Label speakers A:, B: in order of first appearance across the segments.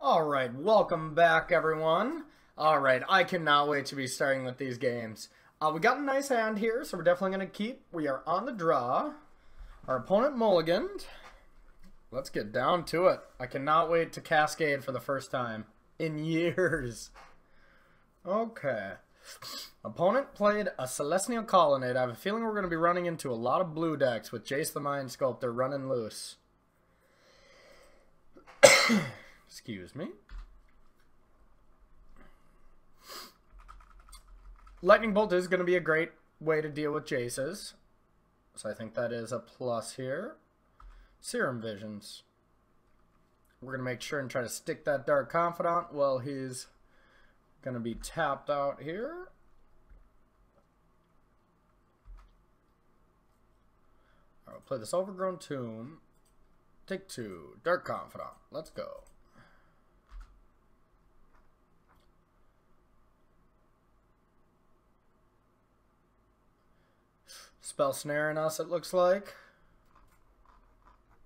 A: Alright, welcome back everyone. Alright, I cannot wait to be starting with these games. We got a nice hand here, so we're definitely going to keep. We are on the draw. Our opponent mulliganed. Let's get down to it. I cannot wait to cascade for the first time in years. Okay. Opponent played a Celestial Colonnade. I have a feeling we're going to be running into a lot of blue decks with Jace the Mind Sculptor running loose. Excuse me. Lightning Bolt is going to be a great way to deal with Jaces. So I think that is a plus here. Serum Visions. We're going to make sure and try to stick that Dark Confidant while he's going to be tapped out here. I'll play this Overgrown Tomb. Take two. Dark Confidant. Let's go. Spell snaring us, it looks like.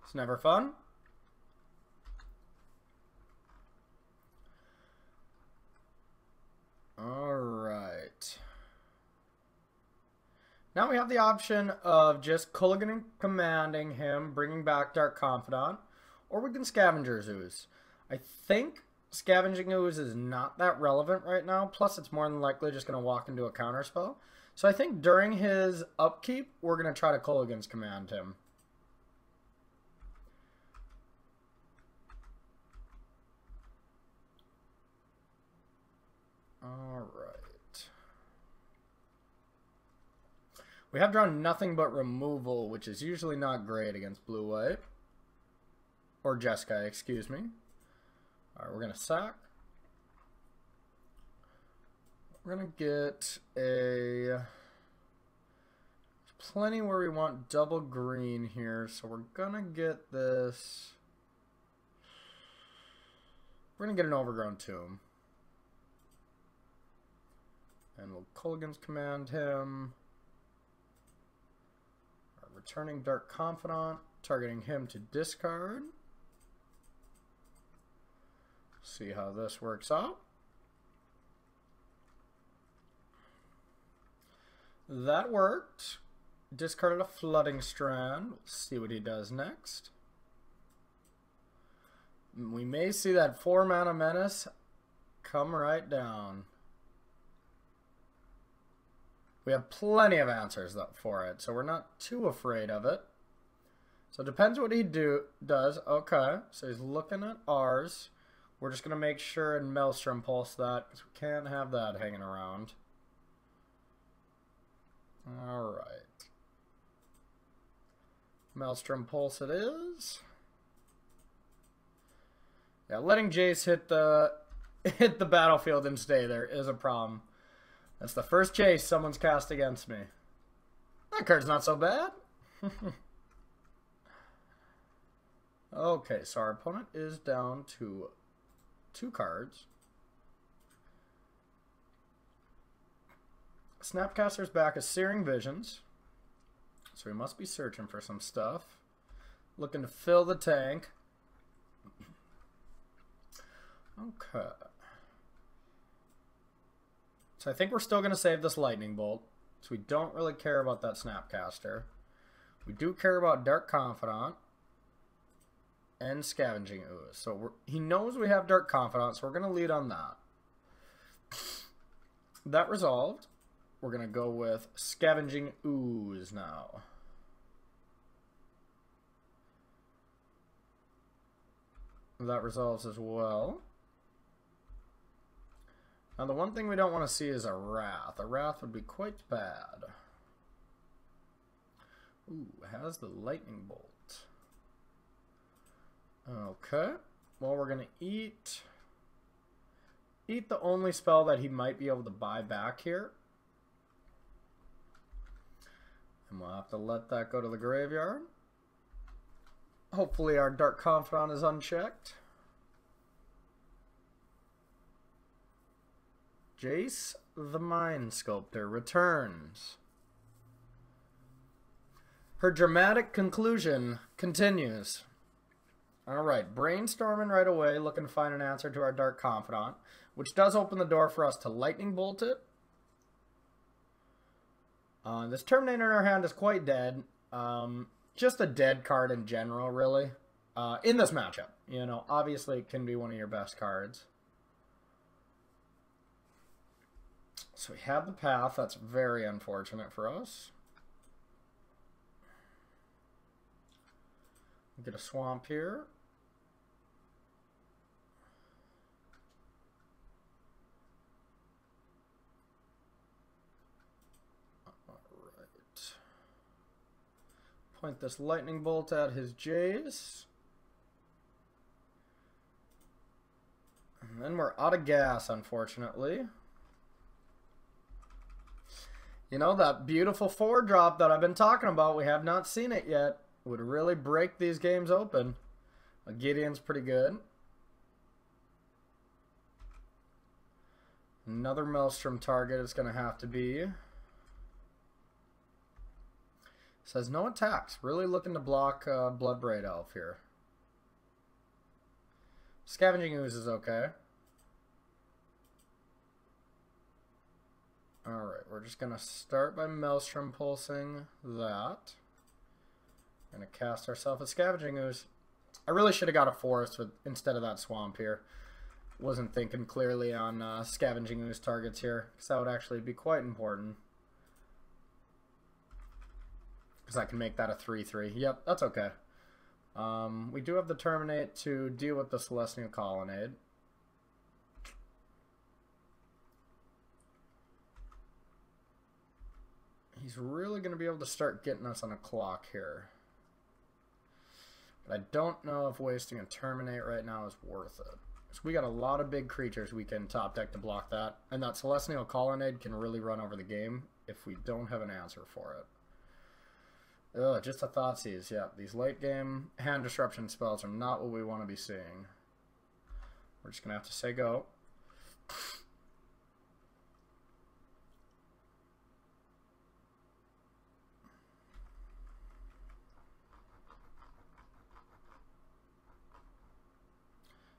A: It's never fun. Alright. Now we have the option of just Culligan commanding him, bringing back Dark Confidant, or we can Scavenger's Ooze. I think Scavenging Ooze is not that relevant right now, plus it's more than likely just going to walk into a counterspell. So I think during his upkeep, we're going to try to Culligan's command him. Alright. We have drawn nothing but removal, which is usually not great against blue-white. Or Jeskai, excuse me. Alright, we're going to sack. We're going to get a... plenty where we want double green here, so we're going to get this... We're going to get an Overgrown Tomb. And we'll Culligan's command him. Returning Dark Confidant, targeting him to discard. See how this works out. That worked. Discarded a Flooding Strand. We'll see what he does next. We may see that 4-mana Menace come right down. We have plenty of answers for it, so we're not too afraid of it. So it depends what he does. Okay, so he's looking at ours. We're just going to make sure and Maelstrom Pulse that, because we can't have that hanging around. Alright. Maelstrom Pulse it is. Yeah, letting Jace hit the battlefield and stay there is a problem. That's the first Jace someone's cast against me. That card's not so bad. Okay, so our opponent is down to 2 cards. Snapcaster's back as Searing Visions. So we must be searching for some stuff. Looking to fill the tank. Okay. So I think we're still going to save this Lightning Bolt. So we don't really care about that Snapcaster. We do care about Dark Confidant and Scavenging Ooze. So he knows we have Dark Confidant, so we're going to lead on that. That resolved. We're going to go with Scavenging Ooze now. That resolves as well. Now the one thing we don't want to see is a Wrath. A Wrath would be quite bad. Ooh, has the Lightning Bolt. Okay. Well, we're going to eat the only spell that he might be able to buy back here. And we'll have to let that go to the graveyard. Hopefully our Dark Confidant is unchecked. Jace the Mind Sculptor returns. Her dramatic conclusion continues. Alright, brainstorming right away, looking to find an answer to our Dark Confidant, which does open the door for us to Lightning Bolt it. This Terminator in our hand is quite dead. Just a dead card in general, really. In this matchup. You know, obviously it can be one of your best cards. So we have the path. That's very unfortunate for us. We get a swamp here. Alright. Point this lightning bolt at his Jays. And then we're out of gas, unfortunately. You know, that beautiful 4-drop that I've been talking about, we have not seen it yet. Would really break these games open. Gideon's pretty good. Another Maelstrom target is going to have to be. Says no attacks. Really looking to block Bloodbraid Elf here. Scavenging Ooze is okay. Alright, we're just going to start by Maelstrom pulsing that. Going to cast ourselves a Scavenging Ooze. I really should have got a forest instead of that swamp here. Wasn't thinking clearly on Scavenging Ooze targets here, because that would actually be quite important. Because I can make that a 3-3. Yep, that's okay. We do have the Terminate to deal with the Celestial Colonnade. He's really going to be able to start getting us on a clock here. But I don't know if wasting a Terminate right now is worth it. So we got a lot of big creatures we can top deck to block that. And that Celestial Colonnade can really run over the game if we don't have an answer for it. Ugh, just a Thoughtseize. Yeah, these late game hand disruption spells are not what we want to be seeing. We're just going to have to say go.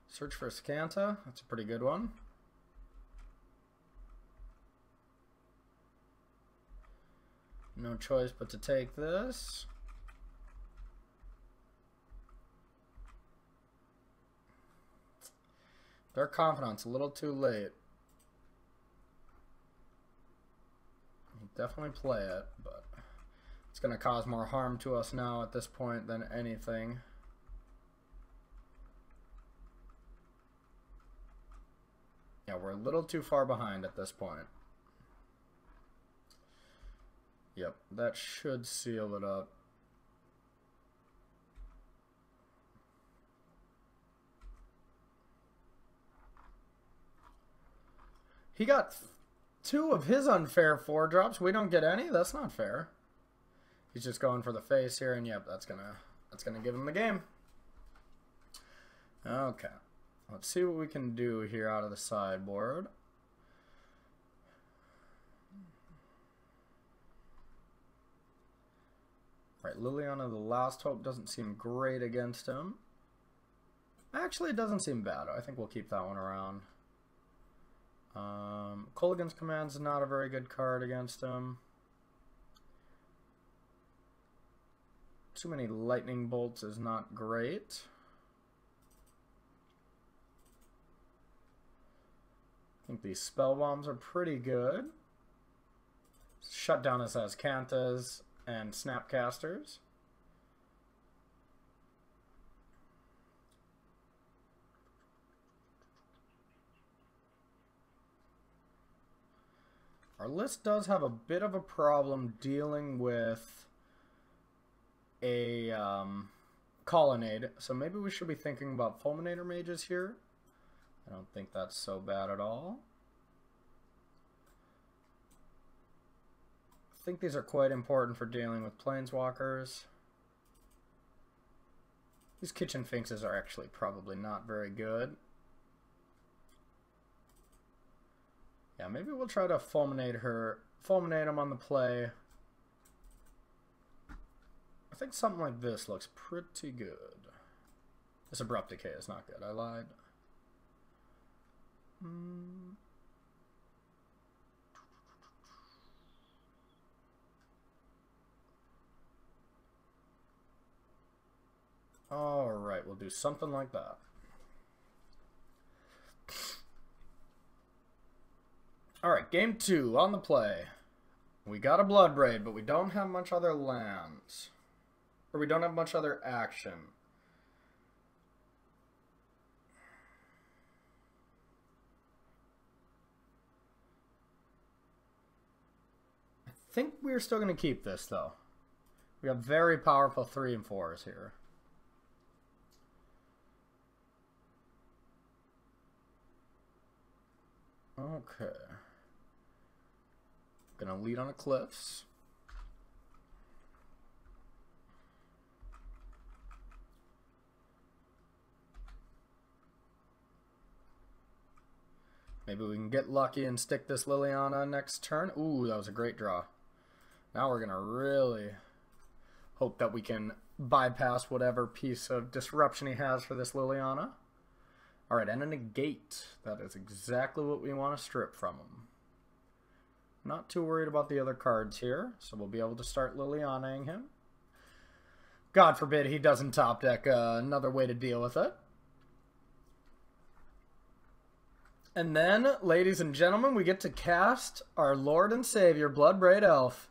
A: Search for Scanta. That's a pretty good one. No choice but to take this. Dark Confidant's a little too late. We'll definitely play it, but it's going to cause more harm to us now at this point than anything. Yeah, we're a little too far behind at this point. Yep, that should seal it up. He got 2 of his unfair 4-drops. We don't get any? That's not fair. He's just going for the face here, and yep, that's gonna give him the game. Okay. Let's see what we can do here out of the sideboard. Right, Liliana the Last Hope doesn't seem great against him. Actually, it doesn't seem bad. I think we'll keep that one around. Kolaghan's Command's not a very good card against him. Too many lightning bolts is not great. I think these spell bombs are pretty good. Shut down his Azcanthas and Snapcasters. Our list does have a bit of a problem dealing with a colonnade, so maybe we should be thinking about Fulminator Mages here. I don't think that's so bad at all. I think these are quite important for dealing with Planeswalkers. These Kitchen Finxes are actually probably not very good. Yeah, maybe we'll try to fulminate him on the play. I think something like this looks pretty good. This Abrupt Decay is not good. I lied. Alright, we'll do something like that. Alright, game 2 on the play. We got a Bloodbraid, but we don't have much other lands. Or we don't have much other action. I think we're still going to keep this, though. We have very powerful 3 and 4s here. Okay. Gonna lead on Eclipse. Maybe we can get lucky and stick this Liliana next turn. Ooh, that was a great draw. Now we're gonna really hope that we can bypass whatever piece of disruption he has for this Liliana. Alright, and a negate. That is exactly what we want to strip from him. Not too worried about the other cards here, so we'll be able to start Lilianaing him. God forbid he doesn't top deck another way to deal with it. And then, ladies and gentlemen, we get to cast our Lord and Savior, Bloodbraid Elf.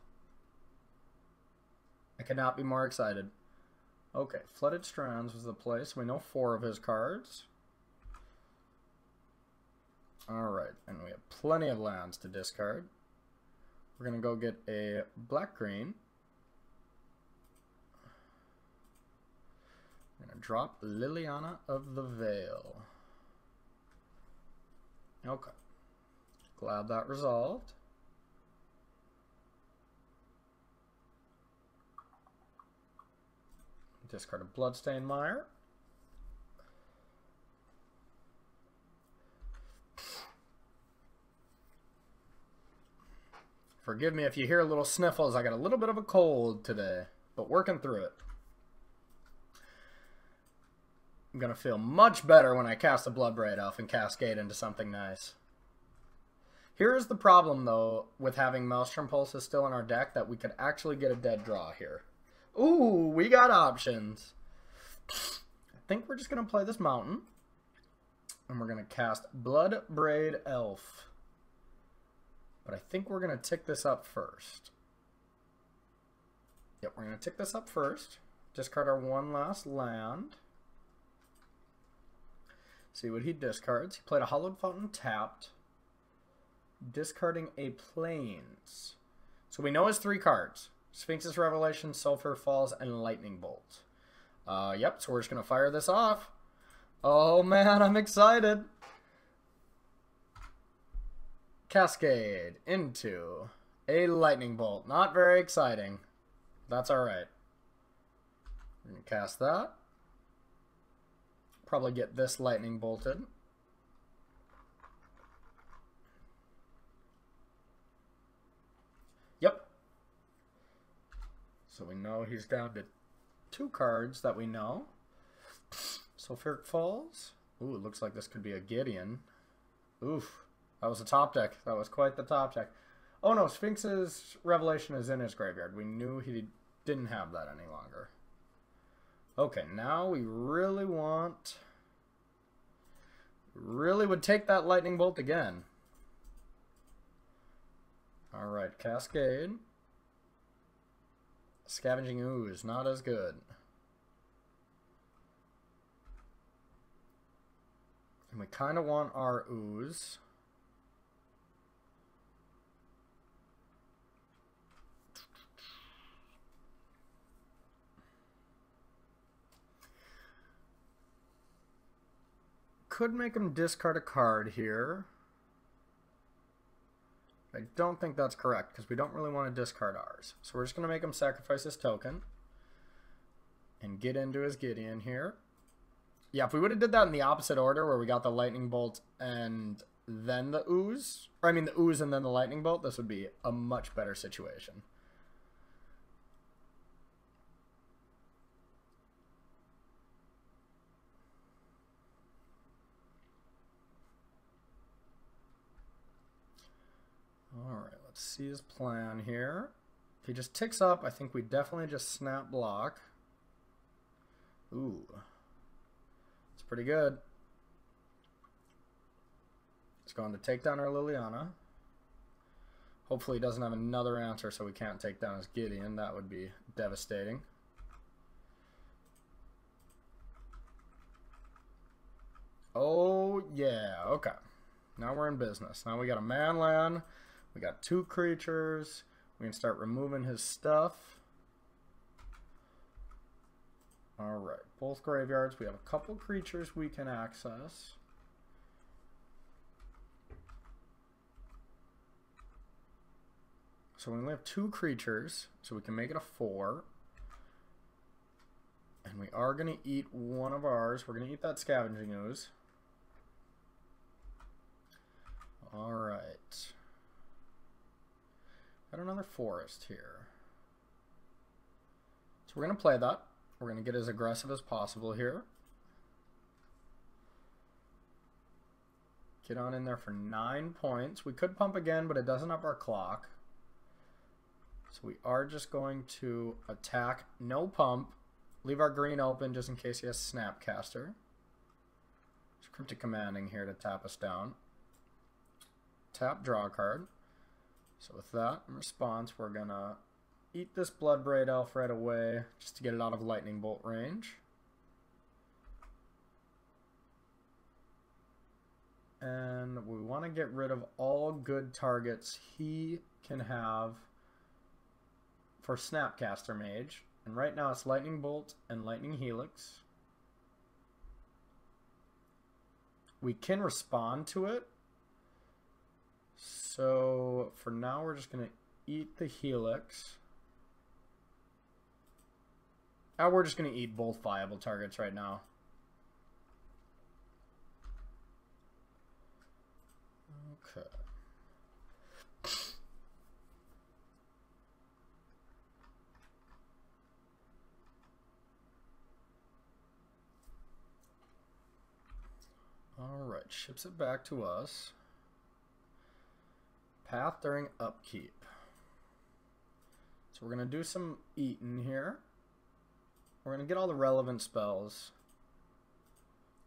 A: I cannot be more excited. Okay, Flooded Strands was the place. We know 4 of his cards. Alright, and we have plenty of lands to discard. We're going to go get a black-green. We're going to drop Liliana of the Veil. Okay. Glad that resolved. Discard a Bloodstained Mire. Forgive me if you hear little sniffles. I got a little bit of a cold today, but working through it. I'm going to feel much better when I cast a Bloodbraid Elf and cascade into something nice. Here's the problem, though, with having Maelstrom Pulses still in our deck, that we could actually get a dead draw here. Ooh, we got options. I think we're just going to play this Mountain. And we're going to cast Bloodbraid Elf. But I think we're going to tick this up first. Yep, we're going to tick this up first. Discard our one last land. See what he discards. He played a Hallowed Fountain tapped. Discarding a Plains. So we know his 3 cards. Sphinx's Revelation, Sulphur Falls, and Lightning Bolt. Yep, so we're just going to fire this off. Oh man, I'm excited. Cascade into a Lightning Bolt. Not very exciting. That's alright. We're going to cast that. Probably get this Lightning Bolted. Yep. So we know he's down to 2 cards that we know. Sulphuric Falls. Ooh, it looks like this could be a Gideon. Oof. That was a top deck. That was quite the top deck. Oh no, Sphinx's Revelation is in his graveyard. We knew he didn't have that any longer. Okay, now we really want... Really would take that Lightning Bolt again. Alright, Cascade. Scavenging Ooze, not as good. And we kind of want our Ooze. Could make him discard a card here. I don't think that's correct because we don't really want to discard ours. So we're just going to make him sacrifice his token and get into his Gideon here. Yeah, if we would have did that in the opposite order where we got the Lightning Bolt and then the Ooze, or I mean the Ooze and then the Lightning Bolt, this would be a much better situation. Let's see his plan here. If he just ticks up, I think we definitely just snap block. Ooh. It's pretty good. He's going to take down our Liliana. Hopefully he doesn't have another answer so we can't take down his Gideon. That would be devastating. Oh, yeah. Okay. Now we're in business. Now we got a man land. We got 2 creatures. We can start removing his stuff. Alright. Both graveyards. We have a couple creatures we can access. So we only have 2 creatures, so we can make it a 4. And we are going to eat one of ours. We're going to eat that Scavenging Ooze. Alright. Got another forest here. So we're going to play that. We're going to get as aggressive as possible here. Get on in there for 9 points. We could pump again, but it doesn't up our clock. So we are just going to attack, no pump. Leave our green open just in case he has Snapcaster. There's Cryptic Commanding here to tap us down. Tap, draw a card. So with that, in response, we're going to eat this Bloodbraid Elf right away just to get it out of Lightning Bolt range. And we want to get rid of all good targets he can have for Snapcaster Mage. And right now it's Lightning Bolt and Lightning Helix. We can respond to it. So for now we're just going to eat the Helix. Now we're just going to eat both viable targets right now. Okay. Alright, ships it back to us. Path during upkeep. So we're going to do some eating here. We're going to get all the relevant spells.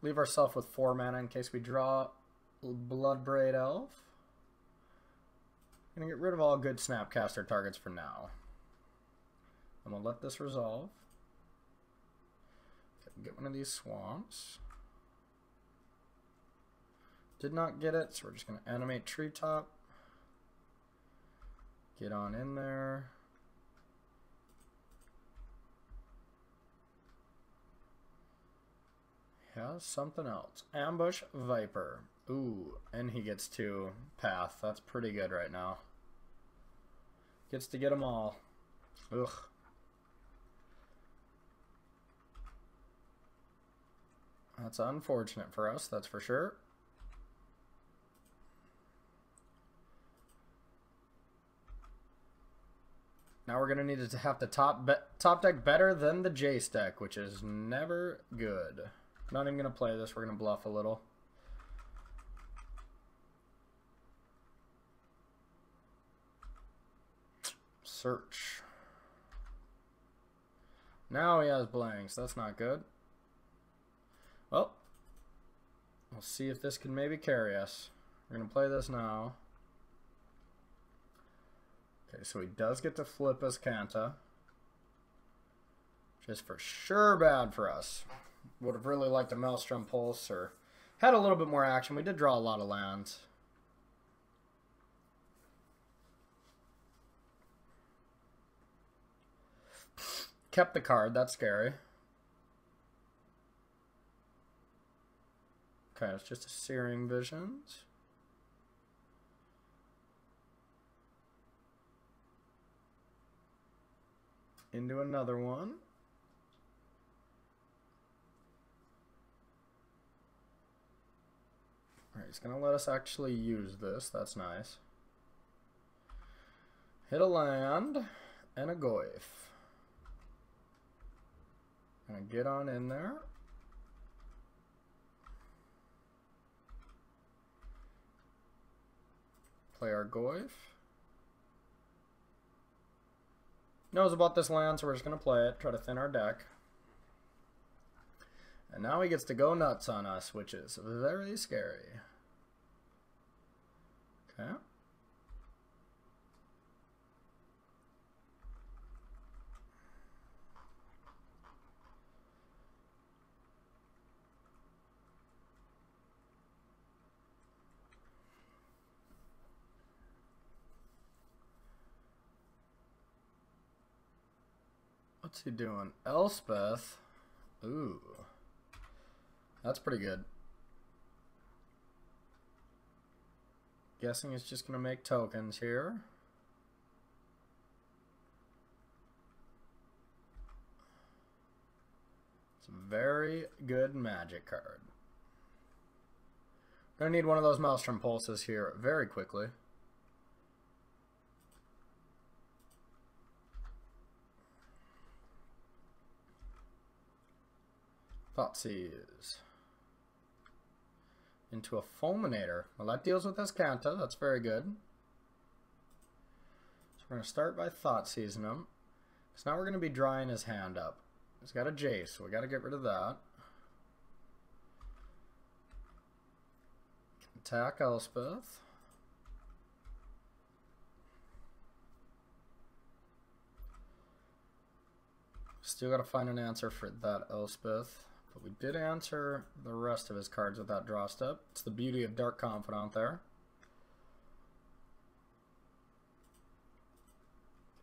A: Leave ourselves with 4 mana in case we draw Bloodbraid Elf. Going to get rid of all good Snapcaster targets for now. And we'll let this resolve. Okay, get one of these swamps. Did not get it, so we're just going to animate Treetop. Get on in there. Has something else. Ambush Viper. Ooh, and he gets to Path. That's pretty good right now. Gets to get them all. Ugh. That's unfortunate for us, that's for sure. Now we're going to need to have the top deck better than the Jace deck, which is never good. Not even going to play this. We're going to bluff a little. Search. Now he has blanks. That's not good. Well, we'll see if this can maybe carry us. We're going to play this now. Okay, so he does get to flip his Kanta. Which is for sure bad for us. Would have really liked a Maelstrom Pulse or had a little bit more action. We did draw a lot of lands. Kept the card, that's scary. Okay, it's just a Searing Visions. Into another one. Alright, he's going to let us actually use this. That's nice. Hit a land and a Goyf. Gonna get on in there. Play our Goyf. Knows about this land, so we're just going to play it, try to thin our deck. And now he gets to go nuts on us, which is very scary. Okay. What's he doing? Elspeth. Ooh. That's pretty good. Guessing he's just going to make tokens here. It's a very good magic card. Gonna need one of those Maelstrom Pulses here very quickly. Thoughtseize. Into a Fulminator. Well, that deals with Escanta. That's very good. So we're going to start by Thoughtseizing him. So now we're going to be drying his hand up. He's got a Jace, so we got to get rid of that. Attack Elspeth. Still got to find an answer for that Elspeth. But we did answer the rest of his cards with that draw step. It's the beauty of Dark Confidant there.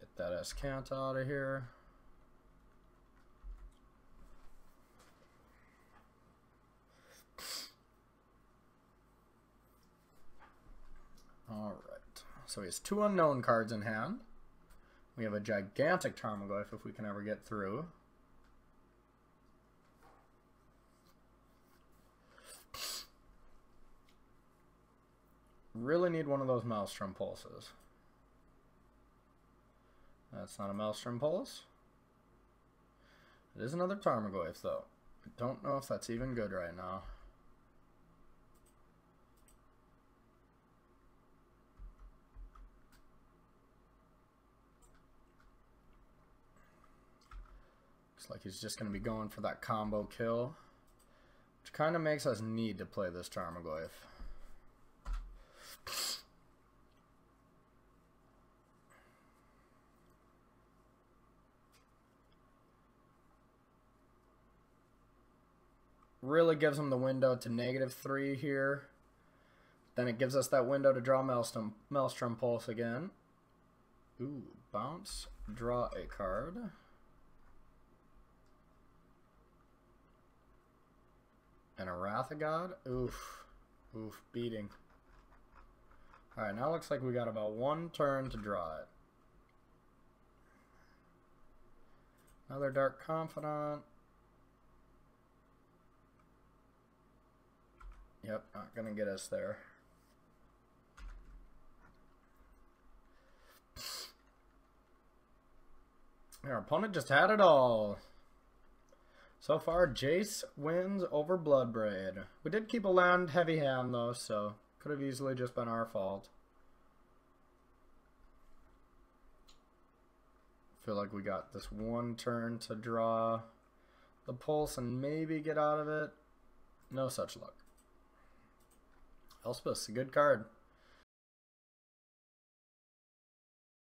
A: Get that Escanta out of here. Alright. So he has 2 unknown cards in hand. We have a gigantic Tarmogoyf if we can ever get through. Really need one of those Maelstrom Pulses. That's not a Maelstrom Pulse. It is another Tarmogoyf though. I don't know if that's even good right now. Looks like he's just going to be going for that combo kill, which kind of makes us need to play this Tarmogoyf. Really gives him the window to -3 here. Then it gives us that window to draw Maelstrom Pulse again. Ooh, bounce, draw a card. And a Wrath of God. Oof. Oof, beating. Alright, now it looks like we got about 1 turn to draw it. Another Dark Confidant. Yep, not gonna get us there. Our opponent just had it all. So far, Jace wins over Bloodbraid. We did keep a land heavy hand though, so could have easily just been our fault. Feel like we got this 1 turn to draw the pulse and maybe get out of it. No such luck. Elspeth's a good card.